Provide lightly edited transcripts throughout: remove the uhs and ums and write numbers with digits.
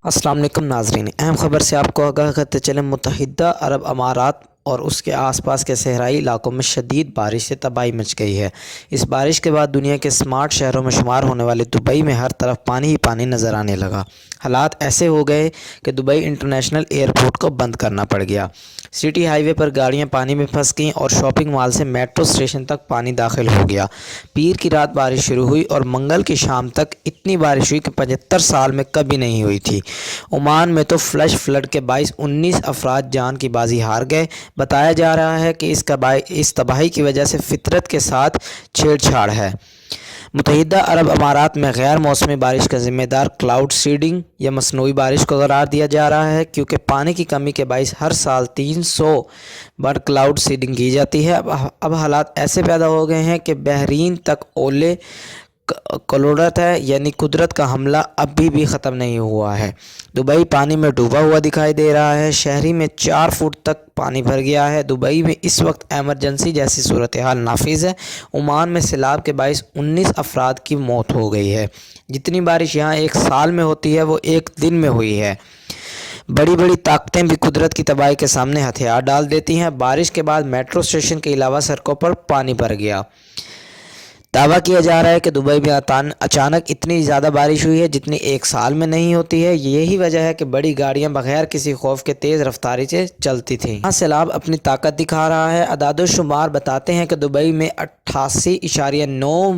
السلام علیکم ناظرین، اہم خبر سے آپ کو آگاہ کرتے چلیں۔ متحدہ عرب امارات اور اس کے آس پاس کے صحرائی علاقوں میں شدید بارش سے تباہی مچ گئی ہے۔ اس بارش کے بعد دنیا کے سمارٹ شہروں میں شمار ہونے والے دبئی میں ہر طرف پانی ہی پانی نظر آنے لگا۔ حالات ایسے ہو گئے کہ دبئی انٹرنیشنل ایئرپورٹ کو بند کرنا پڑ گیا۔ سٹی ہائی وے پر گاڑیاں پانی میں پھنس گئیں اور شاپنگ مال سے میٹرو اسٹیشن تک پانی داخل ہو گیا۔ پیر کی رات بارش شروع ہوئی اور منگل کی شام تک اتنی بارش ہوئی کہ 75 سال میں کبھی نہیں ہوئی تھی۔ عمان میں تو فلیش فلڈ کے باعث 19 افراد جان کی بازی ہار گئے۔ بتایا جا رہا ہے کہ اس تباہی کی وجہ سے فطرت کے ساتھ چھیڑ چھاڑ ہے۔ متحدہ عرب امارات میں غیر موسمی بارش کا ذمہ دار کلاؤڈ سیڈنگ یا مصنوعی بارش کو قرار دیا جا رہا ہے، کیونکہ پانی کی کمی کے باعث ہر سال 300 بار کلاؤڈ سیڈنگ کی جاتی ہے۔ اب حالات ایسے پیدا ہو گئے ہیں کہ بحرین تک اولے قلوڑت ہے، یعنی قدرت کا حملہ اب بھی ختم نہیں ہوا ہے۔ دبئی پانی میں ڈوبا ہوا دکھائی دے رہا ہے۔ شہری میں 4 فٹ تک پانی بھر گیا ہے۔ دبئی میں اس وقت ایمرجنسی جیسی صورتحال نافذ ہے۔ عمان میں سیلاب کے باعث 19 افراد کی موت ہو گئی ہے۔ جتنی بارش یہاں ایک سال میں ہوتی ہے وہ ایک دن میں ہوئی ہے۔ بڑی بڑی طاقتیں بھی قدرت کی تباہی کے سامنے ہتھیار ڈال دیتی ہیں۔ بارش کے بعد میٹرو اسٹیشن کے علاوہ سڑکوں پر پانی بھر گیا۔ دعویٰ کیا جا رہا ہے کہ دبئی میں اچانک اتنی زیادہ بارش ہوئی ہے جتنی ایک سال میں نہیں ہوتی ہے۔ یہی وجہ ہے کہ بڑی گاڑیاں بغیر کسی خوف کے تیز رفتاری سے چلتی تھیں۔ یہاں سیلاب اپنی طاقت دکھا رہا ہے۔ اعداد و شمار بتاتے ہیں کہ دبئی میں 88.9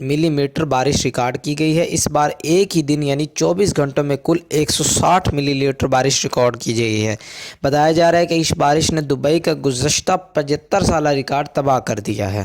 ملی میٹر بارش ریکارڈ کی گئی ہے۔ اس بار ایک ہی دن یعنی 24 گھنٹوں میں کل 160 ملی لیٹر بارش ریکارڈ کی گئی ہے۔ بتایا جا رہا ہے کہ اس بارش نے دبئی کا گزشتہ 75 سالہ ریکارڈ تباہ کر دیا ہے۔